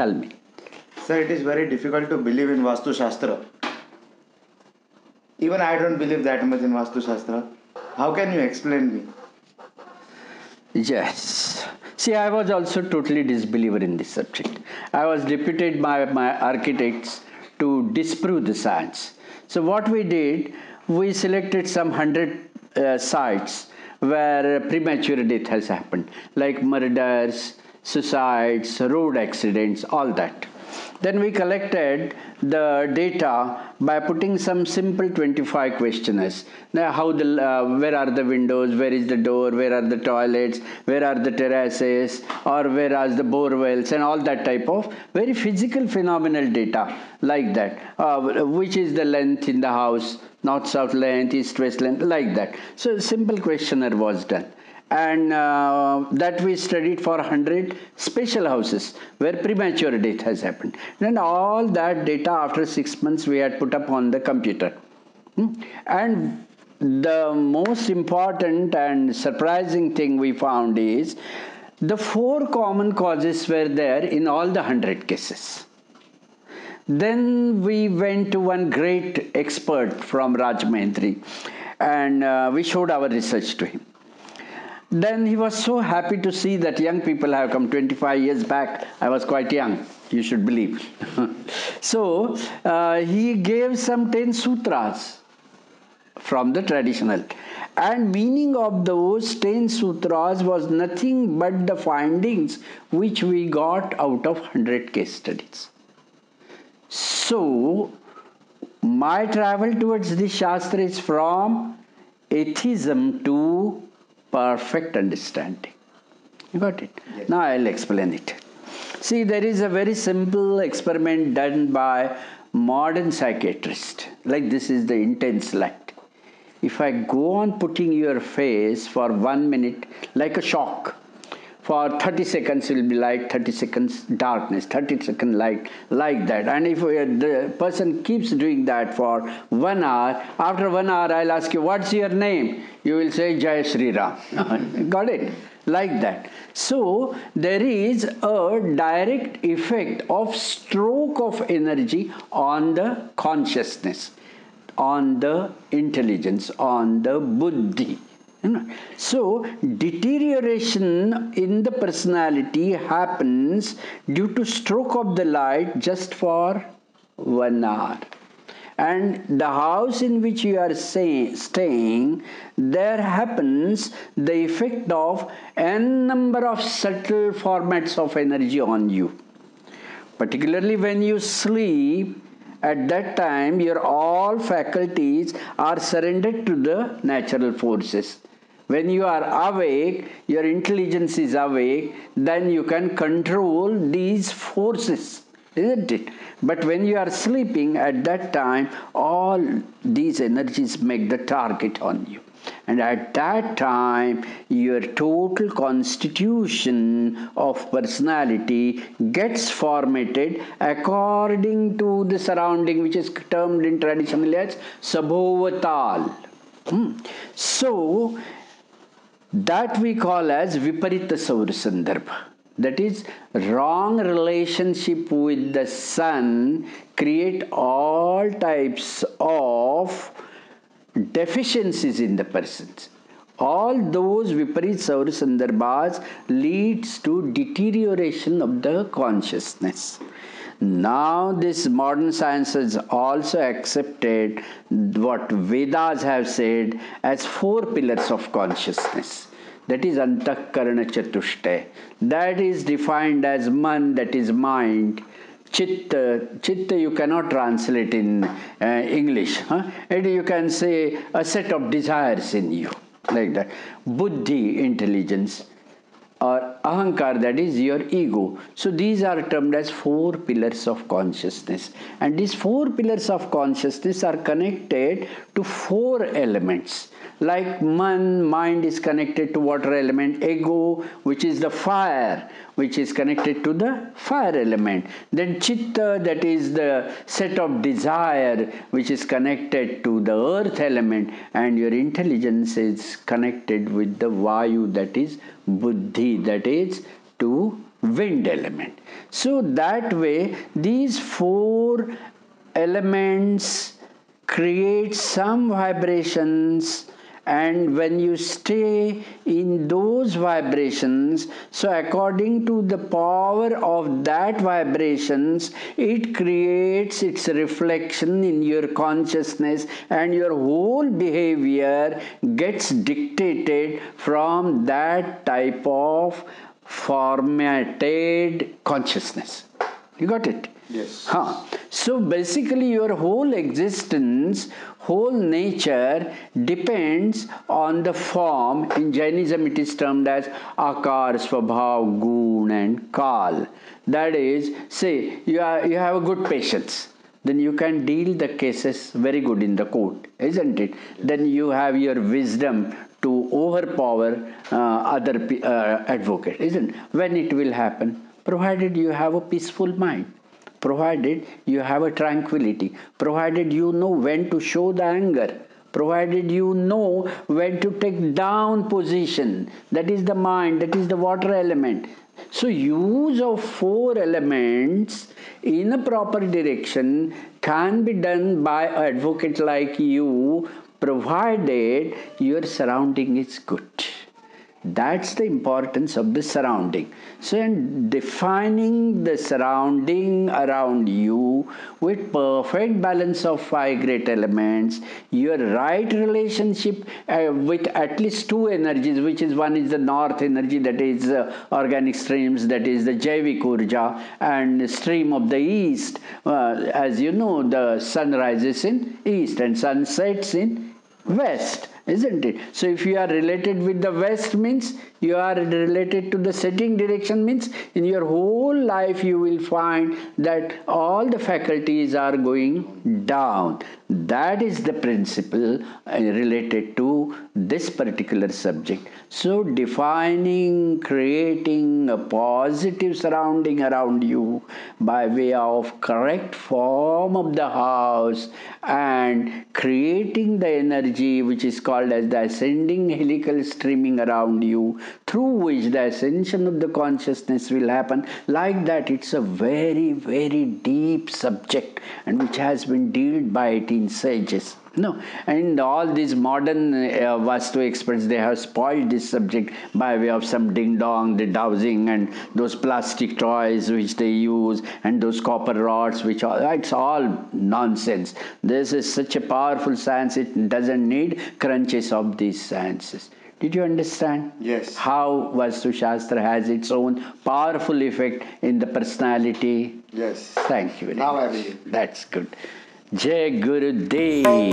Tell me. Sir, it is very difficult to believe in Vaastushastra. Even I don't believe that much in Vaastushastra. How can you explain me? Yes. See, I was also totally disbeliever in this subject. I was deputed by my architects to disprove the science. So what we did, we selected some 100 sites where premature death has happened, like murders, suicides, road accidents, all that. Then we collected the data by putting some simple 25 questionnaires. Now, where are the windows, where is the door, where are the toilets, where are the terraces, or where are the bore wells, and all that type of very physical phenomenal data like that. Which is the length in the house, north-south length, east-west length, like that. So a simple questionnaire was done. And that we studied for 100 special houses where premature death has happened. And all that data after 6 months we had put up on the computer. And the most important and surprising thing we found is the 4 common causes were there in all the 100 cases. Then we went to one great expert from Rajahmundry and we showed our research to him. Then he was so happy to see that young people have come. 25 years back, I was quite young, you should believe. So he gave some 10 sutras from the traditional. And meaning of those 10 sutras was nothing but the findings which we got out of 100 case studies. So my travel towards this Shastra is from atheism to perfect understanding. You got it? Yes. Now I'll explain it. See, there is a very simple experiment done by modern psychiatrists. Like this is the intense light. If I go on putting your face for 1 minute, like a shock, for 30 seconds it will be light, 30 seconds darkness, 30-second light, like that. And if the person keeps doing that for 1 hour, after 1 hour I'll ask you, what's your name? You will say, Jai Shri Ram. Got it? Like that. So there is a direct effect of stroke of energy on the consciousness, on the intelligence, on the buddhi. So deterioration in the personality happens due to stroke of the light just for 1 hour. And the house in which you are staying, there happens the effect of n number of subtle formats of energy on you. Particularly when you sleep, at that time your all faculties are surrendered to the natural forces. When you are awake, your intelligence is awake, then you can control these forces, isn't it? But when you are sleeping, at that time, all these energies make the target on you. And at that time, your total constitution of personality gets formatted according to the surrounding, which is termed in traditionally as Sabhovatal. So, that we call as Viparita Saurasandarbha. That is, wrong relationship with the sun create all types of deficiencies in the persons. All those Viparit Saurasandarbhas leads to deterioration of the consciousness. Now this modern science has also accepted what Vedas have said as 4 pillars of consciousness. That is Antakarana Chatushta. That is defined as Man, that is mind. Chitta you cannot translate in English. And you can say a set of desires in you, like that. Buddhi, intelligence. Or ahankar, that is your ego. So these are termed as 4 pillars of consciousness. And these 4 pillars of consciousness are connected to 4 elements. Like mind is connected to water element, ego, which is the fire, which is connected to the fire element. Then chitta, that is the set of desire, which is connected to the earth element. And your intelligence is connected with the vayu, that is buddhi, that is to wind element. So that way these four elements create some vibrations, and when you stay in those vibrations, so according to the power of that vibrations, it creates its reflection in your consciousness, and your whole behavior gets dictated from that type of formatted consciousness. You got it? Yes. So basically your whole existence, whole nature depends on the form. In Jainism it is termed as Akar, Swabhav, Gun and Kal. That is, say you have a good patience, then you can deal the cases very good in the court, isn't it? Yes. Then you have your wisdom to overpower other advocate, isn't it? When it will happen? Provided you have a peaceful mind, provided you have a tranquility, provided you know when to show the anger, provided you know when to take down position. That is the mind, that is the water element. So use of four elements in a proper direction can be done by an advocate like you, provided your surrounding is good. That's the importance of the surrounding. So in defining the surrounding around you with perfect balance of five great elements, your right relationship with at least two energies, which is one is the north energy, that is organic streams, that is the Jaivik Urja, and stream of the east. As you know, the sun rises in east and sun sets in west, isn't it? So if you are related with the west, means you are related to the setting direction, means in your whole life you will find that all the faculties are going down. That is the principle related to this particular subject. So defining, creating a positive surrounding around you by way of correct form of the house, and creating the energy which is called as the ascending helical streaming around you, through which the ascension of the consciousness will happen. Like that, it's a very, very deep subject, and which has been dealt by 18 sages. No, and all these modern Vastu experts, they have spoiled this subject by way of some ding-dong, the dowsing, and those plastic toys which they use, and those copper rods, which are, it's all nonsense. This is such a powerful science, it doesn't need crunches of these sciences. Did you understand? Yes. How Vaastushastra has its own powerful effect in the personality? Yes. Thank you very Now much. I believe. That's good. Jai Gurudev.